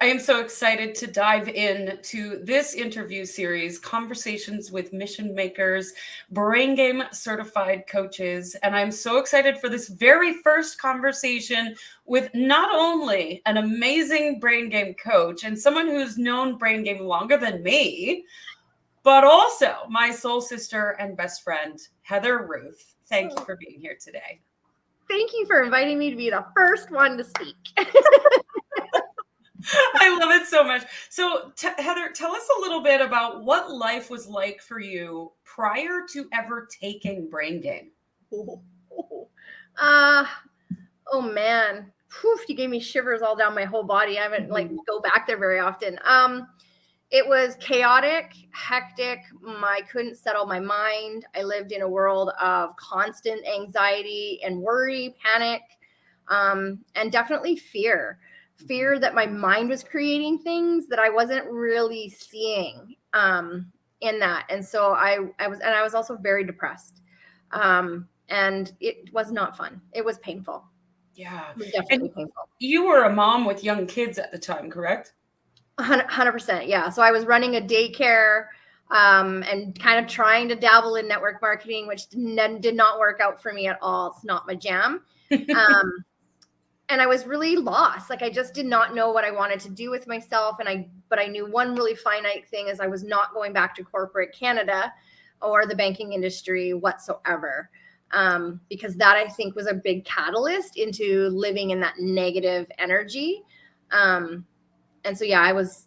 I am so excited to dive into this interview series, Conversations with Mission Makers, BrainGAME certified coaches. And I'm so excited for this very first conversation with not only an amazing BrainGAME coach and someone who's known BrainGAME longer than me, but also my soul sister and best friend, Heather Ruth. Thank you for being here today. Thank you for inviting me to be the first one to speak. I love it so much. So, Heather, tell us a little bit about what life was like for you prior to ever taking BrainGAME. Oh man, whew, you gave me shivers all down my whole body. I haven't go back there very often. It was chaotic, hectic. I couldn't settle my mind. I lived in a world of constant anxiety and worry, panic, and definitely fear that my mind was creating things that I wasn't really seeing in that. And so I was also very depressed. And it was not fun. It was painful. Yeah. It was definitely painful. You were a mom with young kids at the time, correct? 100%. Yeah. So I was running a daycare and kind of trying to dabble in network marketing, which did not work out for me at all. It's not my jam. And I was really lost. Like I just did not know what I wanted to do with myself. But I knew one really finite thing is I was not going back to corporate Canada or the banking industry whatsoever. Because that I think was a big catalyst into living in that negative energy. And so, yeah, I was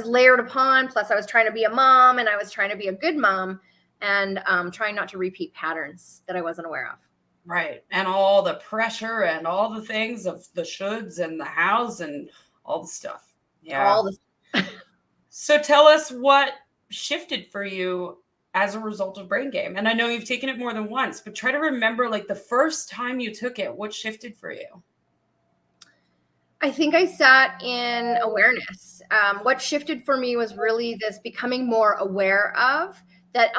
layered upon, plus I was trying to be a mom and I was trying to be a good mom and trying not to repeat patterns that I wasn't aware of. Right. And all the pressure and all the things of the shoulds and the hows and all the stuff. Yeah. So tell us what shifted for you as a result of BrainGAME. And I know you've taken it more than once, but try to remember like the first time you took it, what shifted for you? I think I sat in awareness. What shifted for me was really this becoming more aware of that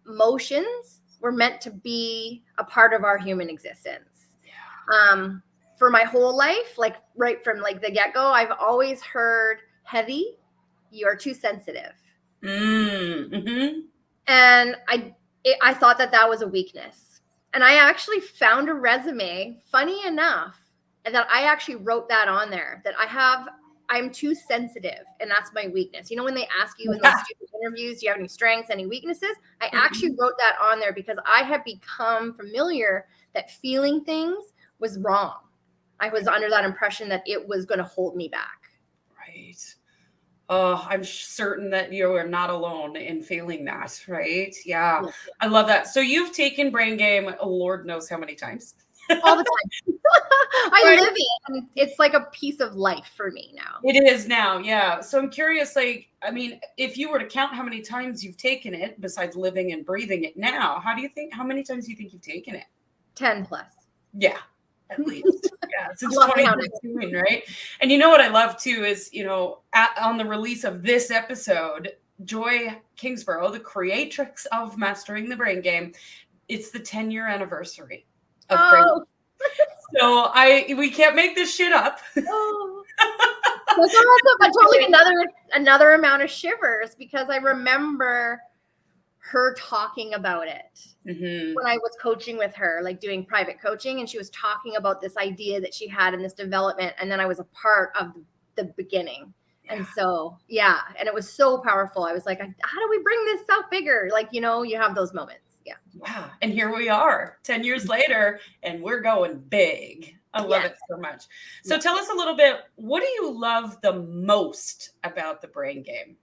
emotions were meant to be a part of our human existence. Yeah. For my whole life, like right from like the get-go, I've always heard, Heavy, you're too sensitive. Mm-hmm. And I thought that was a weakness. And I actually found a resume, funny enough, and that I actually wrote that on there, that I'm too sensitive, and that's my weakness. You know, when they ask you in those stupid interviews, do you have any strengths, any weaknesses? I actually wrote that on there because I had become familiar that feeling things was wrong. I was under that impression that it was going to hold me back. Right. Oh, I'm certain that you are not alone in feeling that, right? Yeah. I love that. So you've taken BrainGAME, Lord knows how many times. All the time. I live it, and it's like a piece of life for me now. It is now, yeah. So I'm curious, like, I mean, if you were to count how many times you've taken it, besides living and breathing it now, how many times do you think you've taken it? 10 plus. Yeah, at least. Yeah, since 2019, right? And you know what I love too is, you know, on the release of this episode, Joy Kingsborough, the creatrix of Mastering the BrainGAME, it's the 10-year anniversary of BrainGAME. So we can't make this shit up. Oh. That's also totally another amount of shivers because I remember her talking about it when I was coaching with her, like doing private coaching, and she was talking about this idea that she had in this development, and then I was a part of the beginning. Yeah. And so, yeah, and it was so powerful. I was like, how do we bring this out bigger? Like, you know, you have those moments. Yeah. And here we are 10 years later, and we're going big. I love it so much. So tell us a little bit, what do you love the most about the BrainGAME?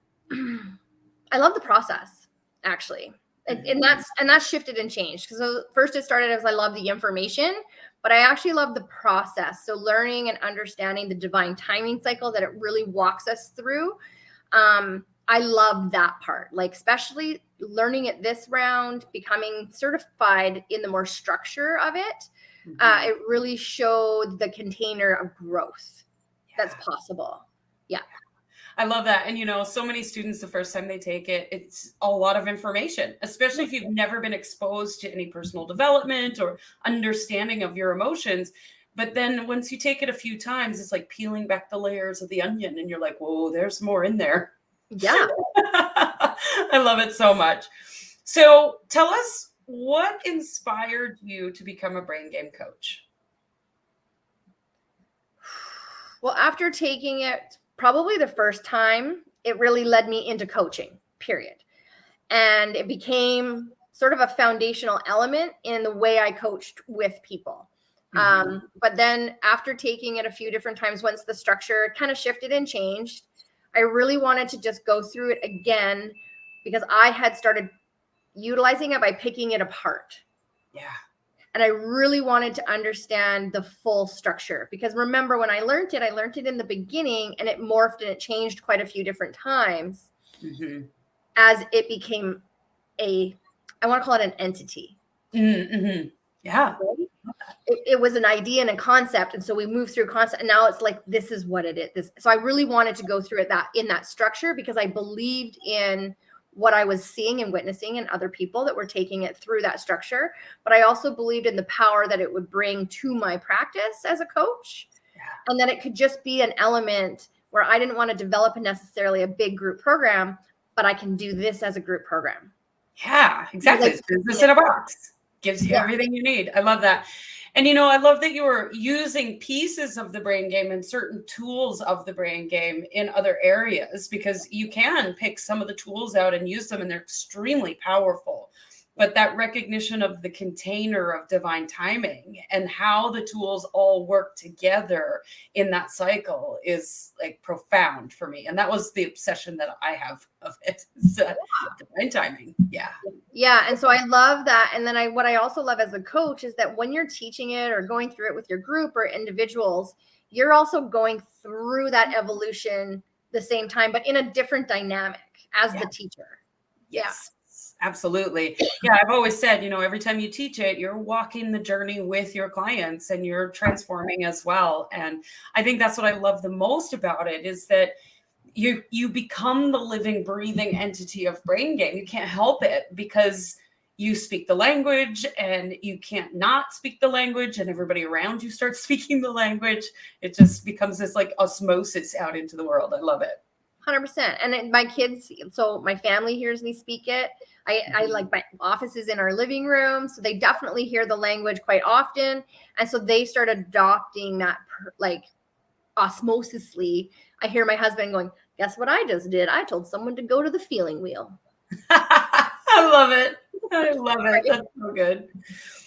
I love the process, actually. And that's shifted and changed. Because first it started as I love the information, but I actually love the process. So learning and understanding the divine timing cycle that it really walks us through. I love that part, like especially learning it this round, becoming certified in the more structure of it. It really showed the container of growth that's possible. Yeah. I love that. And, you know, so many students, the first time they take it, it's a lot of information, especially if you've never been exposed to any personal development or understanding of your emotions. But then once you take it a few times, it's like peeling back the layers of the onion and you're like, whoa, there's more in there. Yeah. I love it so much. So tell us, what inspired you to become a brain game coach? Well, after taking it probably the first time, it really led me into coaching, period. And it became sort of a foundational element in the way I coached with people. But then after taking it a few different times, once the structure kind of shifted and changed, I really wanted to just go through it again because I had started utilizing it by picking it apart. Yeah. And I really wanted to understand the full structure because remember when I learned it in the beginning and it morphed and it changed quite a few different times as it became I want to call it an entity. Yeah. Right? It was an idea and a concept. And so we moved through concept and now it's like, this is what it is. So I really wanted to go through it in that structure because I believed in what I was seeing and witnessing in other people that were taking it through that structure. But I also believed in the power that it would bring to my practice as a coach. Yeah. And that it could just be an element where I didn't want to develop necessarily a big group program, but I can do this as a group program. Yeah, exactly. It's business in a box. Gives you everything you need. I love that. And, you know, I love that you were using pieces of the brain game and certain tools of the brain game in other areas, because you can pick some of the tools out and use them and they're extremely powerful. But that recognition of the container of divine timing and how the tools all work together in that cycle is like profound for me. And that was the obsession that I have of it. Divine timing. Yeah. Yeah. And so I love that. And then what I also love as a coach is that when you're teaching it or going through it with your group or individuals, you're also going through that evolution the same time, but in a different dynamic as the teacher. Yes. Absolutely. Yeah. I've always said, you know, every time you teach it, you're walking the journey with your clients and you're transforming as well. And I think that's what I love the most about it is that you become the living, breathing entity of brain game. You can't help it because you speak the language and you can't not speak the language and everybody around you starts speaking the language. It just becomes this like osmosis out into the world. I love it. 100%. And my kids, so my family hears me speak it. I like my office is in our living room. So they definitely hear the language quite often. And so they start adopting that like osmosisly. I hear my husband going, guess what I just did? I told someone to go to the feeling wheel. I love it. I love it. That's so good.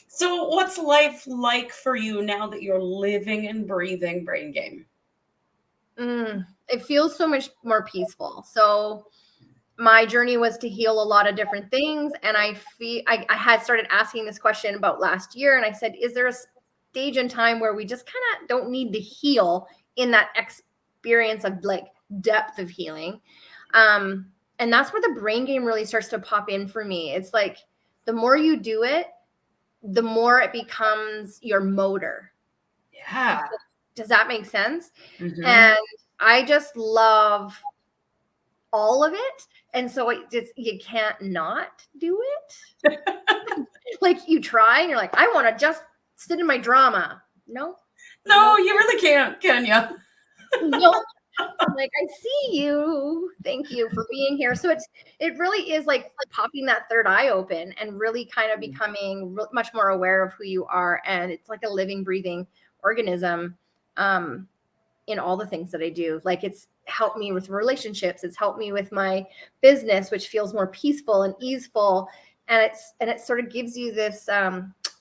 So what's life like for you now that you're living and breathing brain game? It feels so much more peaceful. So my journey was to heal a lot of different things. And I had started asking this question about last year. And I said, is there a stage in time where we just kind of don't need to heal in that experience of like depth of healing? And that's where the brain game really starts to pop in for me. It's like, the more you do it, the more it becomes your motor. Yeah. Does that make sense? And I just love all of it. And so you can't not do it. Like you try and you're like, I want to just sit in my drama. No, you really can't, can you? No. Like, I see you. Thank you for being here. So it really is like popping that third eye open and really kind of becoming much more aware of who you are. And it's like a living, breathing organism in all the things that I do. Like it's helped me with relationships. It's helped me with my business, which feels more peaceful and easeful. And it sort of gives you this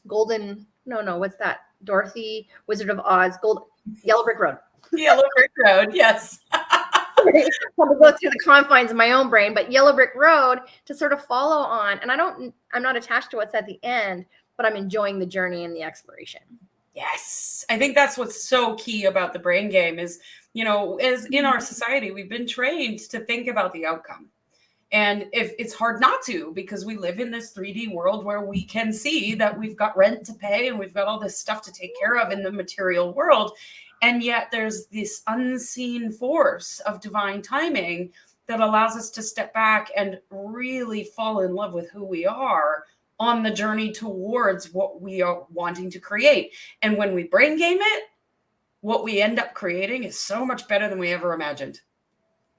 what's that? Dorothy, Wizard of Oz, Yellow Brick Road. Yellow Brick Road, yes. I'm to go through the confines of my own brain, but Yellow Brick Road to sort of follow on. And I'm not attached to what's at the end, but I'm enjoying the journey and the exploration. Yes. I think that's what's so key about the brain game is, you know, as in our society, we've been trained to think about the outcome. And if it's hard not to, because we live in this 3D world where we can see that we've got rent to pay and we've got all this stuff to take care of in the material world. And yet there's this unseen force of divine timing that allows us to step back and really fall in love with who we are on the journey towards what we are wanting to create. And when we brain game it, what we end up creating is so much better than we ever imagined.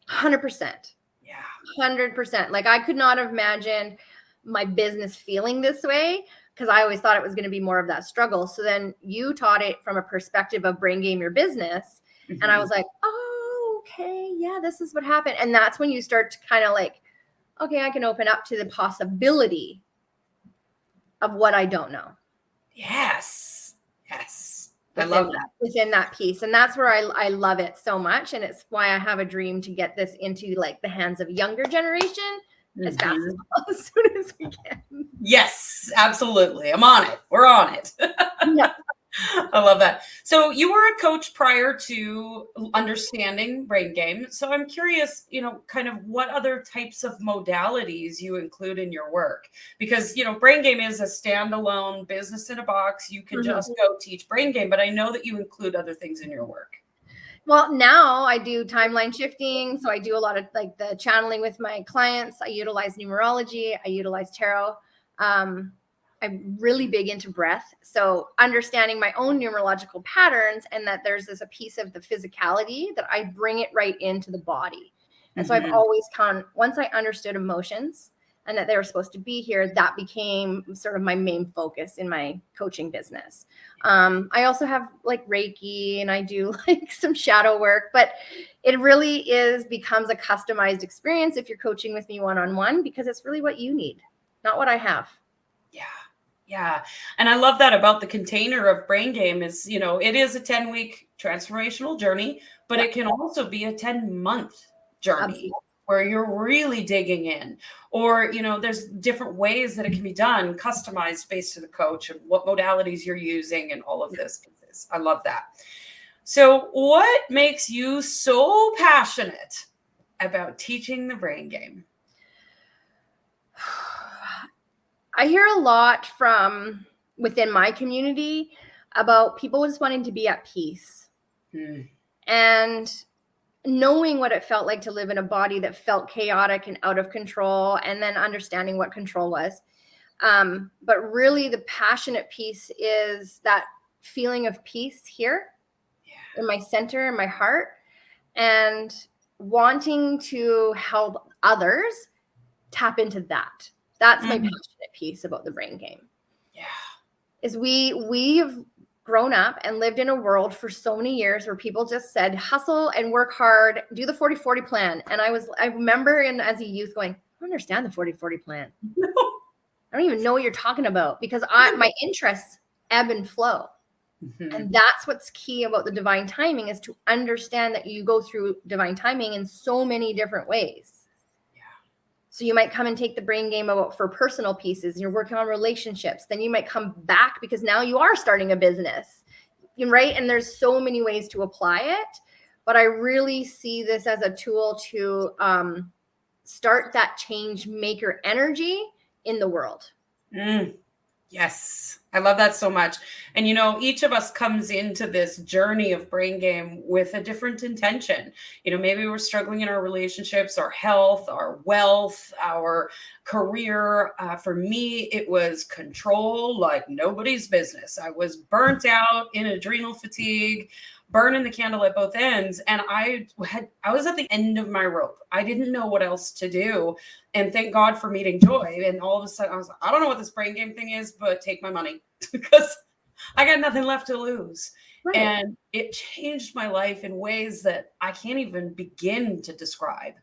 100%. Yeah. 100%. Like I could not have imagined my business feeling this way because I always thought it was going to be more of that struggle. So then you taught it from a perspective of brain game your business. Mm-hmm. And I was like, oh, okay. Yeah, this is what happened. And that's when you start to kind of like, okay, I can open up to the possibility of what I don't know. Yes. Yes. I love that. Within that piece. And that's where I love it so much. And it's why I have a dream to get this into like the hands of younger generation as fast as soon as we can. Yes, absolutely. I'm on it. We're on it. Yeah. I love that. So you were a coach prior to understanding brain game. So I'm curious, kind of what other types of modalities you include in your work, because, brain game is a standalone business in a box. You can just go teach brain game, but I know that you include other things in your work. Well, now I do timeline shifting. So I do a lot of like the channeling with my clients. I utilize numerology. I utilize tarot. I'm really big into breath. So understanding my own numerological patterns and that there's a piece of the physicality that I bring it right into the body. And so I've always once I understood emotions and that they were supposed to be here, that became sort of my main focus in my coaching business. I also have like Reiki and I do like some shadow work, but it really becomes a customized experience if you're coaching with me one-on-one, because it's really what you need, not what I have. Yeah. Yeah. And I love that about the container of brain game is, it is a 10-week transformational journey, but it can also be a 10-month journey. Absolutely. Where you're really digging in, or, there's different ways that it can be done, customized based to the coach and what modalities you're using and all of this. I love that. So what makes you so passionate about teaching the brain game? I hear a lot from within my community about people just wanting to be at peace and knowing what it felt like to live in a body that felt chaotic and out of control, and then understanding what control was. But really the passionate piece is that feeling of peace here in my center, in my heart, and wanting to help others tap into that. That's my passionate piece about the brain game. Yeah. Is we have grown up and lived in a world for so many years where people just said, hustle and work hard, do the 40-40 plan. And I remember as a youth going, I don't understand the 40-40 plan. No. I don't even know what you're talking about, because my interests ebb and flow. And that's what's key about the divine timing, is to understand that you go through divine timing in so many different ways. So you might come and take the brain game for personal pieces, and you're working on relationships. Then you might come back because now you are starting a business, right? And there's so many ways to apply it. But I really see this as a tool to start that change maker energy in the world. Yes, I love that so much. And, each of us comes into this journey of brain game with a different intention. Maybe we're struggling in our relationships, our health, our wealth, our career. For me, it was control like nobody's business. I was burnt out in adrenal fatigue, burning the candle at both ends. And I was at the end of my rope. I didn't know what else to do. And thank God for meeting Joy. And all of a sudden I was like, I don't know what this brain game thing is, but take my money because I got nothing left to lose. Right. And it changed my life in ways that I can't even begin to describe.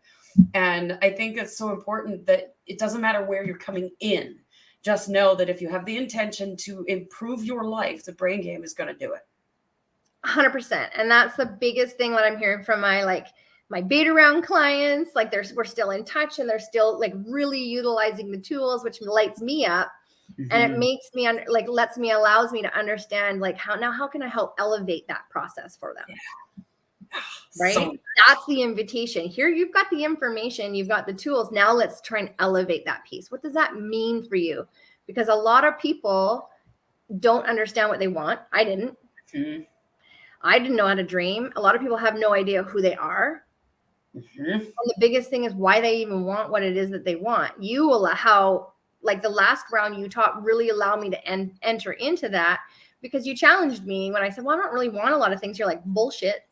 And I think it's so important that it doesn't matter where you're coming in. Just know that if you have the intention to improve your life, the brain game is going to do it. 100%. And that's the biggest thing that I'm hearing from my beta round clients. Like we're still in touch and they're still like really utilizing the tools, which lights me up. And it makes me allows me to understand like how can I help elevate that process for them? Yeah. Right. So that's the invitation here. You've got the information, you've got the tools. Now let's try and elevate that piece. What does that mean for you? Because a lot of people don't understand what they want. I didn't. I didn't know how to dream. A lot of people have no idea who they are. And the biggest thing is why they even want what it is that they want. You will how like the last round you taught really allowed me to enter into that, because you challenged me when I said, well, I don't really want a lot of things. You're like, bullshit.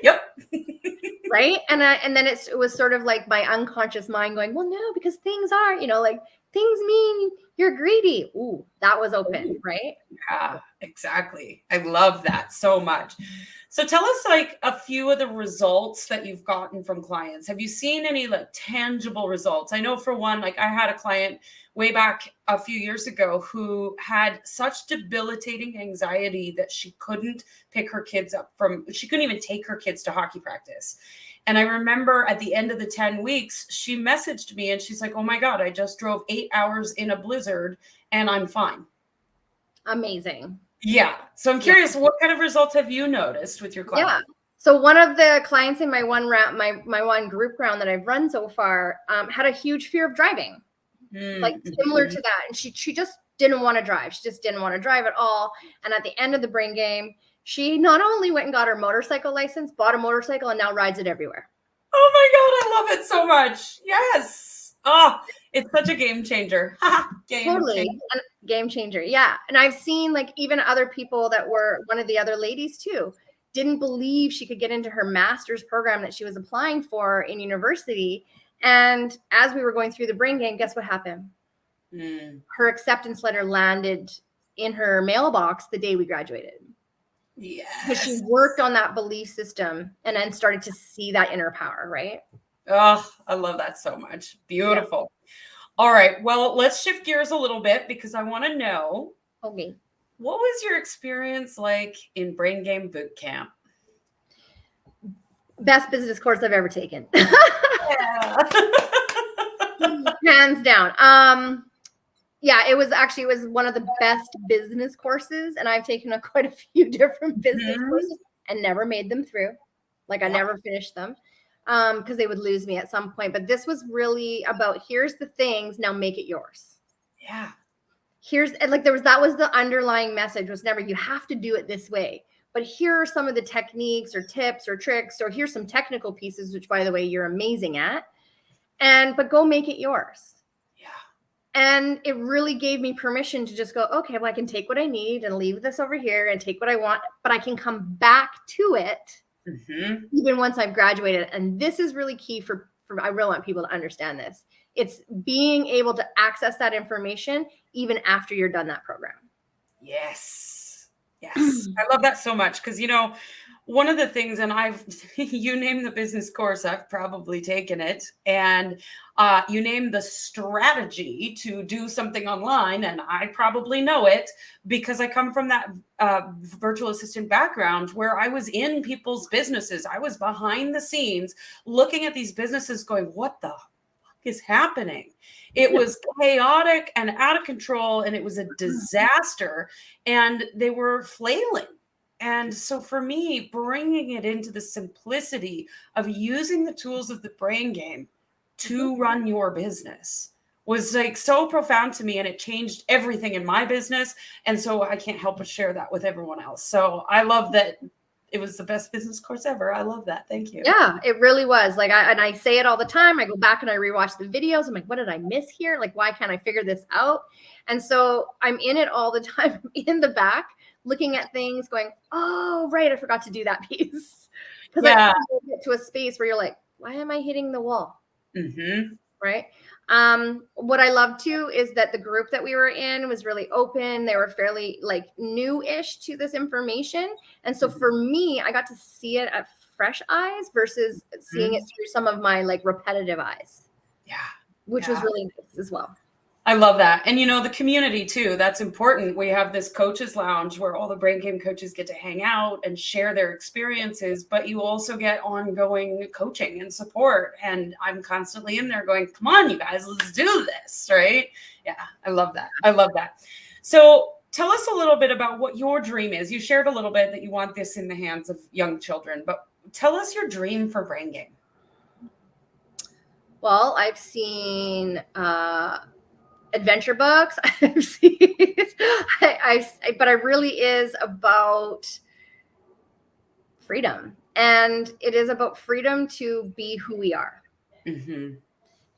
Yep. Right. And then it was sort of like my unconscious mind going, well, no, because things are, like things mean you're greedy. Ooh, that was open. Right. Yeah, exactly. I love that so much. So tell us like a few of the results that you've gotten from clients. Have you seen any like tangible results? I know for one, like I had a client way back a few years ago who had such debilitating anxiety that she couldn't pick her kids up she couldn't even take her kids to hockey practice. And I remember at the end of the 10 weeks, she messaged me and she's like, oh my God, I just drove 8 hours in a blizzard and I'm fine. Amazing. Yeah. So I'm curious, what kind of results have you noticed with your clients? Yeah. So one of the clients in my one round, my one group round that I've run so far, had a huge fear of driving, like similar to that. And she just didn't want to drive. She just didn't want to drive at all. And at the end of the brain game, she not only went and got her motorcycle license, bought a motorcycle, and now rides it everywhere. Oh my God, I love it so much. Yes. Oh, it's such a game changer. Totally. Game changer. Yeah. And I've seen like even other people that were, one of the other ladies too, didn't believe she could get into her master's program that she was applying for in university. And as we were going through the brain game, guess what happened? Her acceptance letter landed in her mailbox the day we graduated. Yes. Because she worked on that belief system and then started to see that inner power, right? Oh, I love that so much. Beautiful. Yeah. All right. Well, let's shift gears a little bit because I want to know. Okay. What was your experience like in Brain Game Boot Camp? Best business course I've ever taken. Hands down. Yeah, it was one of the best business courses, and I've taken quite a few different business courses and never made them through. Like I never finished them because they would lose me at some point. But this was really about, here's the things, now make it yours. Yeah. That was the underlying message, was never you have to do it this way. But here are some of the techniques or tips or tricks, or here's some technical pieces, which by the way, you're amazing at. But go make it yours. Yeah. And it really gave me permission to just go, okay, well, I can take what I need and leave this over here and take what I want, but I can come back to it even once I've graduated. And this is really key for I really want people to understand this. It's being able to access that information even after you're done that program. Yes. Yes. I love that so much because, one of the things, and you name the business course, I've probably taken it, and you name the strategy to do something online, and I probably know it because I come from that virtual assistant background where I was in people's businesses. I was behind the scenes looking at these businesses going, what the fuck is happening? It was chaotic and out of control, and it was a disaster, and they were flailing. And so for me, bringing it into the simplicity of using the tools of the brain game to run your business was like so profound to me, and it changed everything in my business. And so I can't help but share that with everyone else. So I love that it was the best business course ever. I love that. Thank you. Yeah, it really was. Like, I say it all the time. I go back and I rewatch the videos. I'm like, what did I miss here? Like, why can't I figure this out? And so I'm in it all the time, in the back, looking at things going, oh, right, I forgot to do that piece. Because I get to a space where you're like, why am I hitting the wall? Right. What I love too is that the group that we were in was really open. They were fairly like new-ish to this information. And so for me, I got to see it at fresh eyes versus seeing it through some of my like repetitive eyes. Yeah. Which was really nice as well. I love that. And the community too, that's important. We have this coaches lounge where all the brain game coaches get to hang out and share their experiences, but you also get ongoing coaching and support. And I'm constantly in there going, come on, you guys, let's do this. Right. Yeah. I love that. I love that. So tell us a little bit about what your dream is. You shared a little bit that you want this in the hands of young children, but tell us your dream for Brain Game. Well, I've seen, adventure books. I've seen, but it really is about freedom, and it is about freedom to be who we are.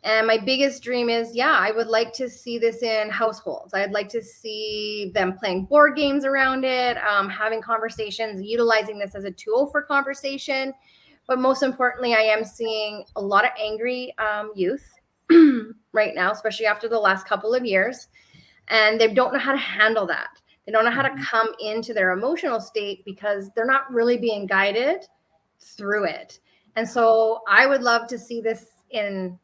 And my biggest dream is, I would like to see this in households. I'd like to see them playing board games around it, having conversations, utilizing this as a tool for conversation. But most importantly, I am seeing a lot of angry youth right now, especially after the last couple of years. And they don't know how to handle that. They don't know how to come into their emotional state because they're not really being guided through it. And so I would love to see this in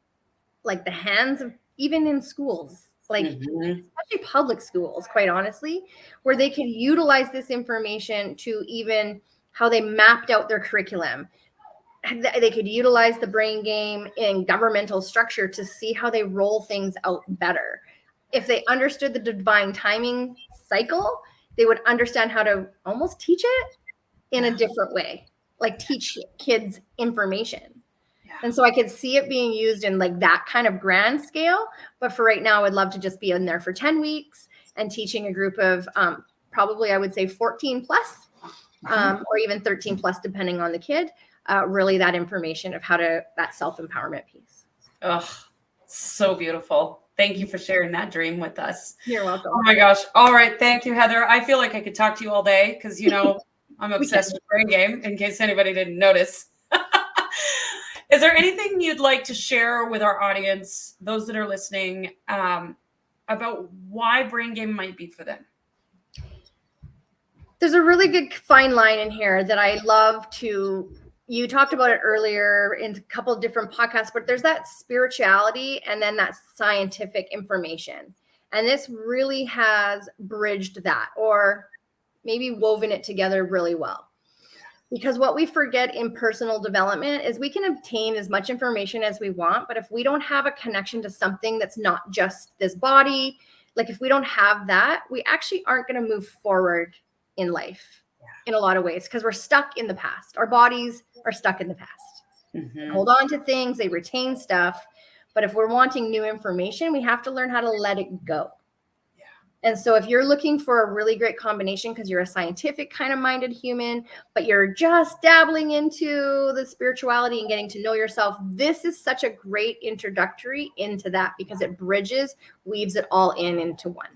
like the hands of, even in schools, like especially public schools, quite honestly, where they can utilize this information to even how they mapped out their curriculum. They could utilize the brain game in governmental structure to see how they roll things out better. If they understood the divine timing cycle, they would understand how to almost teach it in a different way, like teach kids information. And so I could see it being used in like that kind of grand scale. But for right now, I would love to just be in there for 10 weeks and teaching a group of probably, I would say 14 plus or even 13 plus, depending on the kid, really that information of how to, that self-empowerment piece. Oh, so beautiful. Thank you for sharing that dream with us. You're welcome. Oh my gosh. All right. Thank you, Heather. I feel like I could talk to you all day because, you know, I'm obsessed with BrainGAME, in case anybody didn't notice. Is there anything you'd like to share with our audience, those that are listening, about why BrainGAME might be for them? There's a really good fine line in here that I love to, you talked about it earlier in a couple of different podcasts, but there's that spirituality and then that scientific information. And this really has bridged that, or maybe woven it together really well. Because what we forget in personal development is we can obtain as much information as we want, but if we don't have a connection to something that's not just this body, like if we don't have that, we actually aren't going to move forward in life in a lot of ways, because we're stuck in the past. Our bodies are stuck in the past. They hold on to things, they retain stuff. But if we're wanting new information, we have to learn how to let it go. And so if you're looking for a really great combination because you're a scientific kind of minded human, but you're just dabbling into the spirituality and getting to know yourself, this is such a great introductory into that because it bridges, weaves it all into one.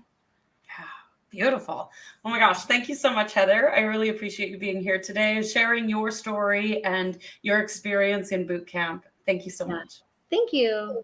Beautiful. Oh my gosh. Thank you so much, Heather. I really appreciate you being here today and sharing your story and your experience in boot camp. Thank you so much. Thank you.